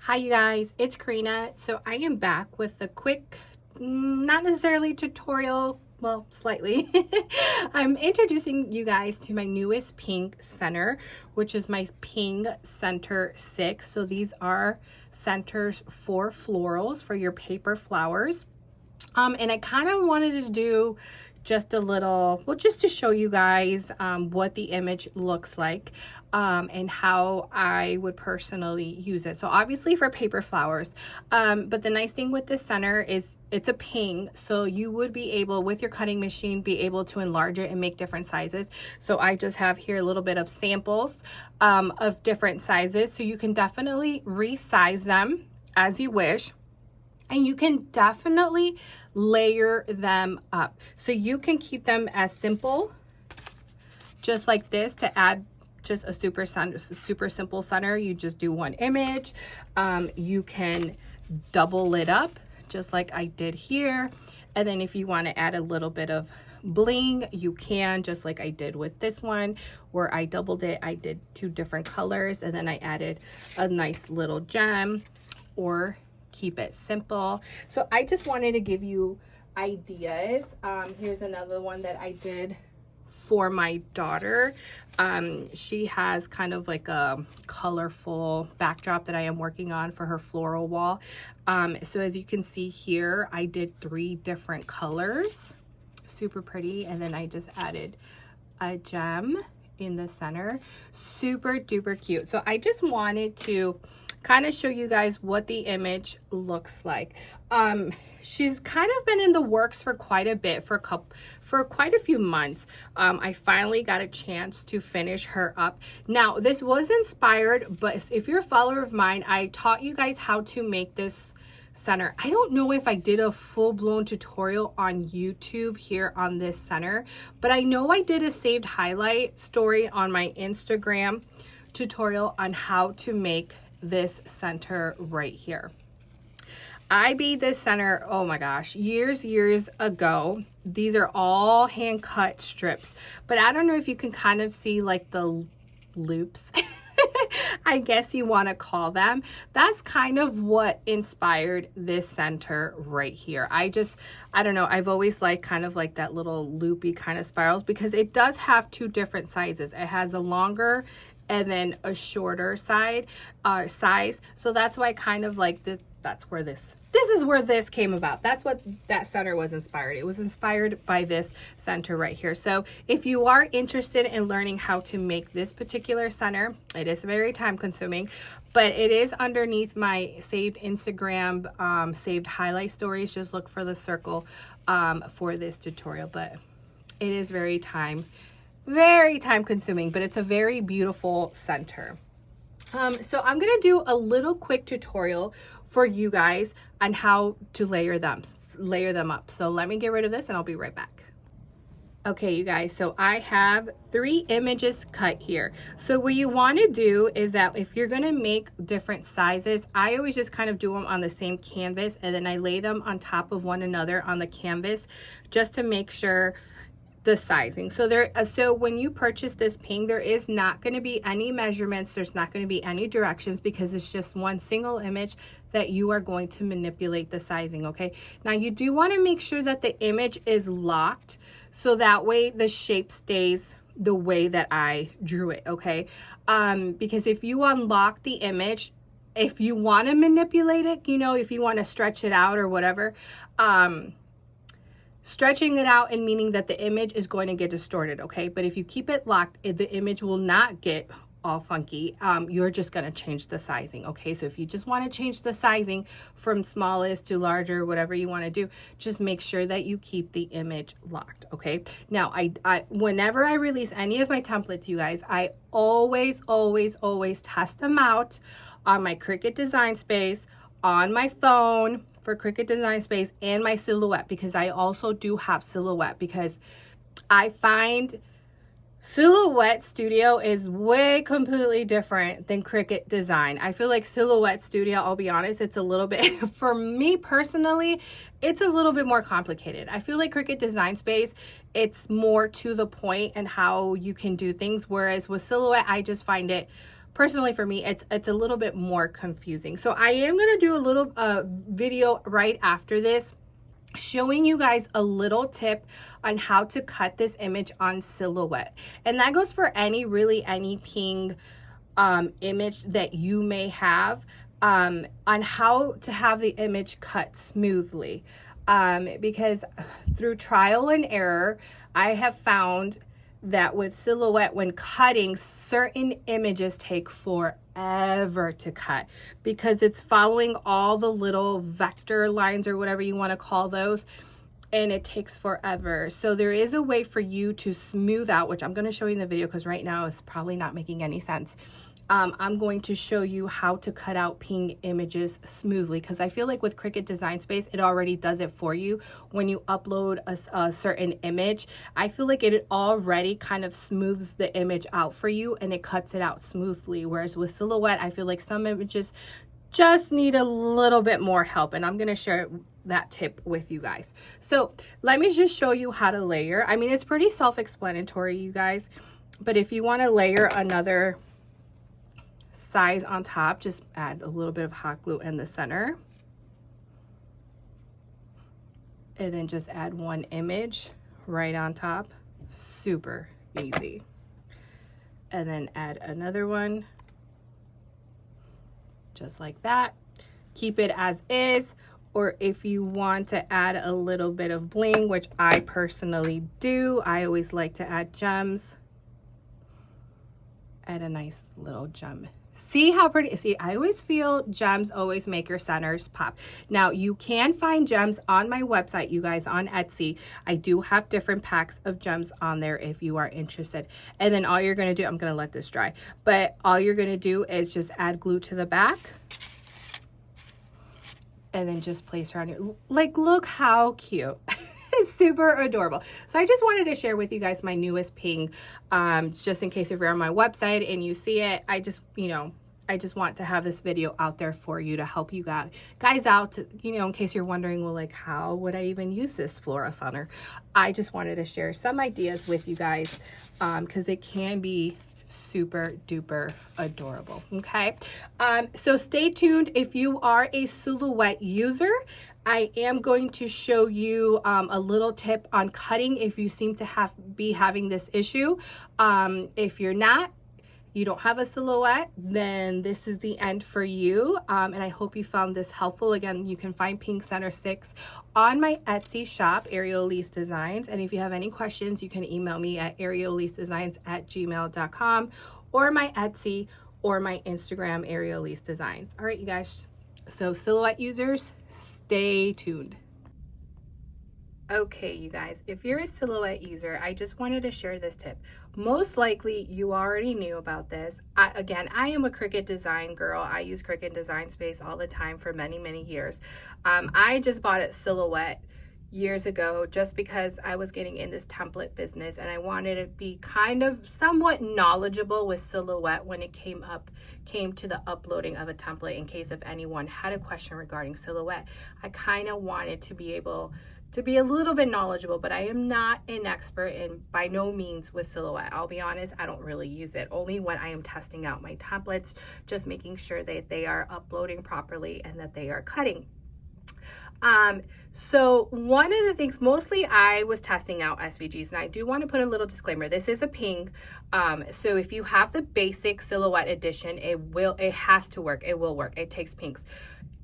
Hi you guys, it's Karina. So I am back with a quick, not necessarily tutorial, well, slightly. I'm introducing you guys to my newest pink center, which is my Pink Center 6. So these are centers for florals for your paper flowers. And I kind of wanted to do just a little, well, just to show you guys what the image looks like and how I would personally use it. So obviously for paper flowers, but the nice thing with this center is it's a ping, so you would be able, with your cutting machine, be able to enlarge it and make different sizes. So I just have here a little bit of samples of different sizes, so you can definitely resize them as you wish. And you can definitely layer them up. So you can keep them as simple, just like this, to add just a super simple center. You just do one image. You can double it up, just like I did here. And then if you want to add a little bit of bling, you can, just like I did with this one, where I doubled it. I did two different colors, and then I added a nice little gem, or keep it simple. So I just wanted to give you ideas. Here's another one that I did for my daughter. She has kind of like a colorful backdrop that I am working on for her floral wall. So as you can see here, I did 3 different colors, super pretty, and then I just added a gem in the center. Super duper cute. So I just wanted to kind of show you guys what the image looks like. She's kind of been in the works for quite a bit, for quite a few months. I finally got a chance to finish her up. Now, this was inspired, but if you're a follower of mine, I taught you guys how to make this center. I don't know if I did a full-blown tutorial on YouTube here on this center, but I know I did a saved highlight story on my Instagram tutorial on how to make this center right here. I made this center, oh my gosh, years ago. These are all hand cut strips, but I don't know if you can kind of see like the loops I guess you want to call them. That's kind of what inspired this center right here. I don't know, I've always liked kind of like that little loopy kind of spirals, because it does have 2 different sizes. It has a longer and then a shorter size. So that's why I kind of like this. That's where this is where this came about. That's what that center was inspired. It was inspired by this center right here. So if you are interested in learning how to make this particular center, it is very time consuming, but it is underneath my saved Instagram saved highlight stories. Just look for the circle for this tutorial, but it is very time consuming, but it's a very beautiful center. So I'm going to do a little quick tutorial for you guys on how to layer them up. So let me get rid of this and I'll be right back. Okay, you guys, so I have 3 images cut here. So what you want to do is that if you're going to make different sizes, I always just kind of do them on the same canvas, and then I lay them on top of one another on the canvas just to make sure the sizing. So when you purchase this ping, there is not going to be any measurements. There's not going to be any directions, because it's just one single image that you are going to manipulate the sizing. Okay. Now you do want to make sure that the image is locked, so that way the shape stays the way that I drew it. Okay. Because if you unlock the image, if you want to manipulate it, you know, if you want to stretch it out or whatever, stretching it out and meaning that the image is going to get distorted, okay? But if you keep it locked, the image will not get all funky. You're just going to change the sizing, okay? So if you just want to change the sizing from smallest to larger, whatever you want to do, just make sure that you keep the image locked, okay? Now, I whenever I release any of my templates, you guys, I always test them out on my Cricut Design Space, on my phone, for Cricut Design Space, and my Silhouette, because I also do have Silhouette, because I find Silhouette Studio is way completely different than Cricut Design. I feel like Silhouette Studio, I'll be honest, it's a little bit, for me personally, it's a little bit more complicated. I feel like Cricut Design Space, it's more to the point and how you can do things, whereas with Silhouette, I just find it personally for me, it's a little bit more confusing. So I am going to do a little video right after this showing you guys a little tip on how to cut this image on Silhouette. And that goes for any ping image that you may have, on how to have the image cut smoothly. Because through trial and error, I have found that with Silhouette, when cutting, certain images take forever to cut because it's following all the little vector lines or whatever you want to call those, and it takes forever. So there is a way for you to smooth out, which I'm going to show you in the video because right now it's probably not making any sense. I'm going to show you how to cut out ping images smoothly, because I feel like with Cricut Design Space, it already does it for you. When you upload a certain image, I feel like it already kind of smooths the image out for you and it cuts it out smoothly. Whereas with Silhouette, I feel like some images just need a little bit more help, and I'm going to share that tip with you guys. So let me just show you how to layer. I mean, it's pretty self-explanatory, you guys, but if you want to layer another size on top, just add a little bit of hot glue in the center, and then just add one image right on top. Super easy. And then add another one just like that. Keep it as is, or if you want to add a little bit of bling, which I personally do, I always like to add gems. Add a nice little gem. See how pretty? See, I always feel gems always make your centers pop. Now, you can find gems on my website, you guys, on Etsy. I do have different packs of gems on there if you are interested. And then all you're going to do, I'm going to let this dry, but all you're going to do is just add glue to the back and then just place around your, like, look how cute. Super adorable. So I just wanted to share with you guys my newest ping, just in case if you're on my website and you see it. I just, I just want to have this video out there for you to help you guys out, in case you're wondering, well, like, how would I even use this Floral center? I just wanted to share some ideas with you guys, because it can be super duper adorable. Okay, so stay tuned. If you are a Silhouette user, I am going to show you a little tip on cutting if you seem to be having this issue. If you're not, you don't have a Silhouette, then this is the end for you. And I hope you found this helpful. Again, you can find Ping Center 6 on my Etsy shop, Ariel Elise Designs. And if you have any questions, you can email me at arielelisedesigns@gmail.com, or my Etsy or my Instagram, Ariel Elise Designs. All right, you guys. So Silhouette users, stay tuned. Okay, you guys, if you're a Silhouette user, I just wanted to share this tip. Most likely you already knew about this. Again, I am a Cricut design girl. I use Cricut Design Space all the time for many, many years. I just bought a Silhouette years ago just because I was getting in this template business and I wanted to be kind of somewhat knowledgeable with Silhouette when it came to the uploading of a template, in case if anyone had a question regarding Silhouette. I kind of wanted to be able to be a little bit knowledgeable, but I am not an expert in by no means with Silhouette. I'll be honest, I don't really use it, only when I am testing out my templates, just making sure that they are uploading properly and that they are cutting. So one of the things, mostly I was testing out SVGs, and I do want to put a little disclaimer. This is a ping. So if you have the basic Silhouette edition, it has to work. It will work. It takes pings.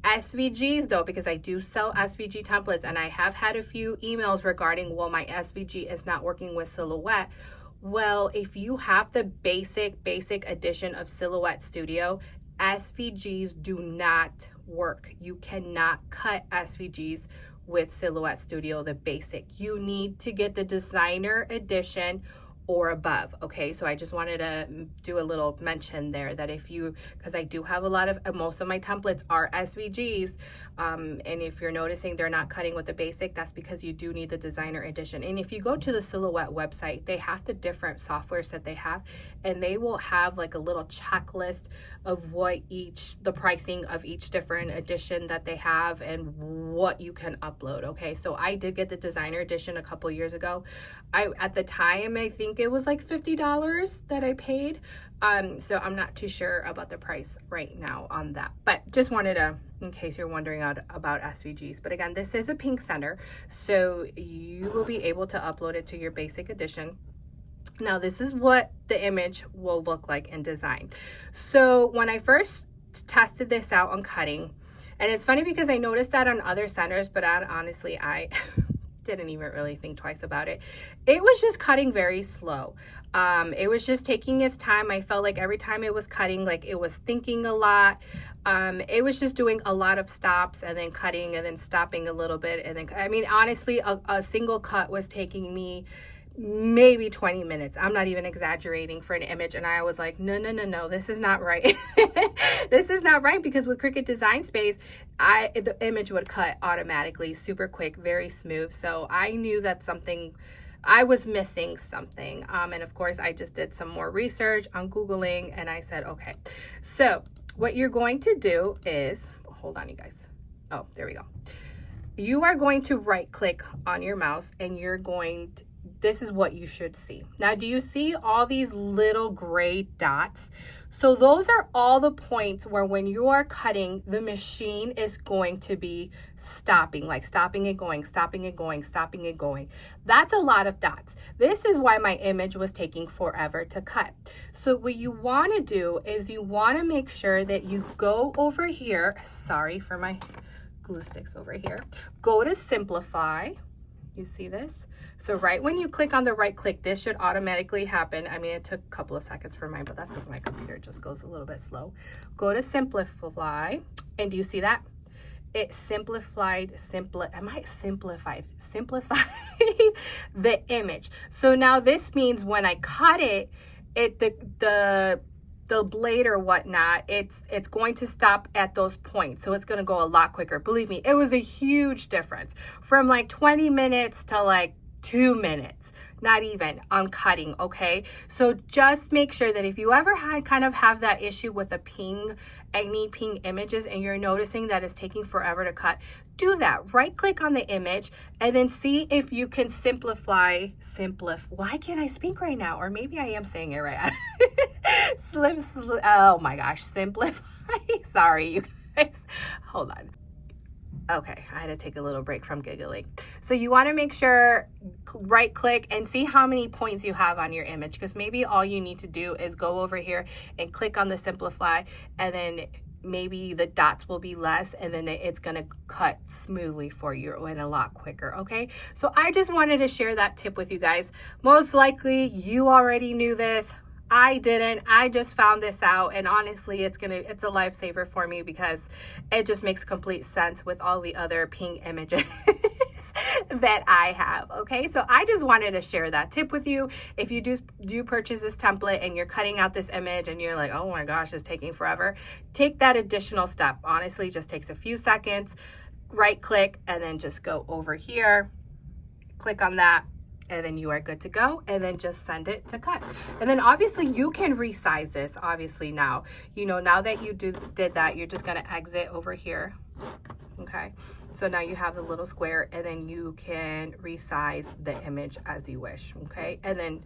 SVGs though, because I do sell SVG templates, and I have had a few emails regarding, well, my SVG is not working with Silhouette. Well, if you have the basic edition of Silhouette Studio, SVGs do not work. You cannot cut SVGs with Silhouette Studio, the basic. You need to get the designer edition or above. Okay, so I just wanted to do a little mention there that if you, because I do have a lot of, most of my templates are SVGs, and if you're noticing they're not cutting with the basic, that's because you do need the designer edition. And if you go to the Silhouette website, they have the different softwares that they have, and they will have like a little checklist of what the pricing of each different edition that they have and what you can upload. Okay, so I did get the designer edition a couple years ago. At the time, I think it was like $50 that I paid. So I'm not too sure about the price right now on that, but just wanted to, in case you're wondering about SVGs. But again, this is a pink center, so you will be able to upload it to your basic edition. Now this is what the image will look like in design. So when I first tested this out on cutting, and it's funny because I noticed that on other centers, but honestly, I didn't even really think twice about it. It was just cutting very slow. It was just taking its time. I felt like every time it was cutting, like it was thinking a lot. It was just doing a lot of stops and then cutting and then stopping a little bit. And then, I mean, honestly, a single cut was taking me maybe 20 minutes. I'm not even exaggerating for an image. And I was like, no, this is not right. This is not right, because with Cricut Design Space, the image would cut automatically, super quick, very smooth. So I knew that I was missing something. And of course, I just did some more research on Googling, and I said, okay, so what you're going to do is, hold on, you guys. Oh, there we go. You are going to right click on your mouse, and you're going to, this is what you should see. Now, do you see all these little gray dots? So those are all the points where when you are cutting, the machine is going to be stopping, like stopping and going, stopping and going, stopping and going. That's a lot of dots. This is why my image was taking forever to cut. So what you want to do is you want to make sure that you go over here. Sorry for my glue sticks over here. Go to simplify. You see this? So right when you click on the right click, this should automatically happen. I mean, it took a couple of seconds for mine, but that's because my computer just goes a little bit slow. Go to simplify, and do you see that? It simplified the image. So now this means when I cut it, the blade or whatnot, it's going to stop at those points. So it's going to go a lot quicker. Believe me, it was a huge difference from like 20 minutes to like 2 minutes, not even, on cutting. Okay, so just make sure that if you ever have that issue with any ping images, and you're noticing that it's taking forever to cut, do that. Right click on the image and then see if you can simplify. Why can't I speak right now? Or maybe I am saying it right. Oh my gosh, simplify. Sorry, you guys. Hold on. Okay, I had to take a little break from giggling. So you want to make sure, right click and see how many points you have on your image, because maybe all you need to do is go over here and click on the simplify, and then maybe the dots will be less, and then it's going to cut smoothly for you and a lot quicker. Okay, so I just wanted to share that tip with you guys. Most likely you already knew this. I didn't. I just found this out, and honestly, it's a lifesaver for me, because it just makes complete sense with all the other ping images that I have. Okay, so I just wanted to share that tip with you. If you do purchase this template and you're cutting out this image and you're like, oh my gosh, it's taking forever, take that additional step. Honestly, just takes a few seconds. Right click and then just go over here, click on that, and then you are good to go, and then just send it to cut. And then obviously you can resize this. Obviously now, now that you did that, you're just gonna exit over here. Okay, so now you have the little square, and then you can resize the image as you wish. Okay, and then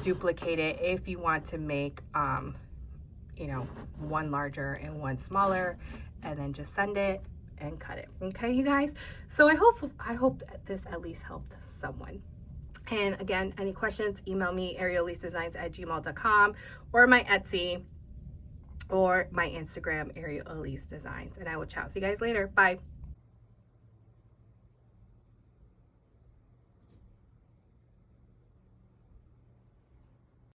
duplicate it if you want to make one larger and one smaller, and then just send it and cut it. Okay, you guys, so I hope that this at least helped someone. And again, any questions, email me, arielelisedesigns@gmail.com, or my Etsy or my Instagram, Ariel Elise Designs, and I will chat with you guys later. Bye.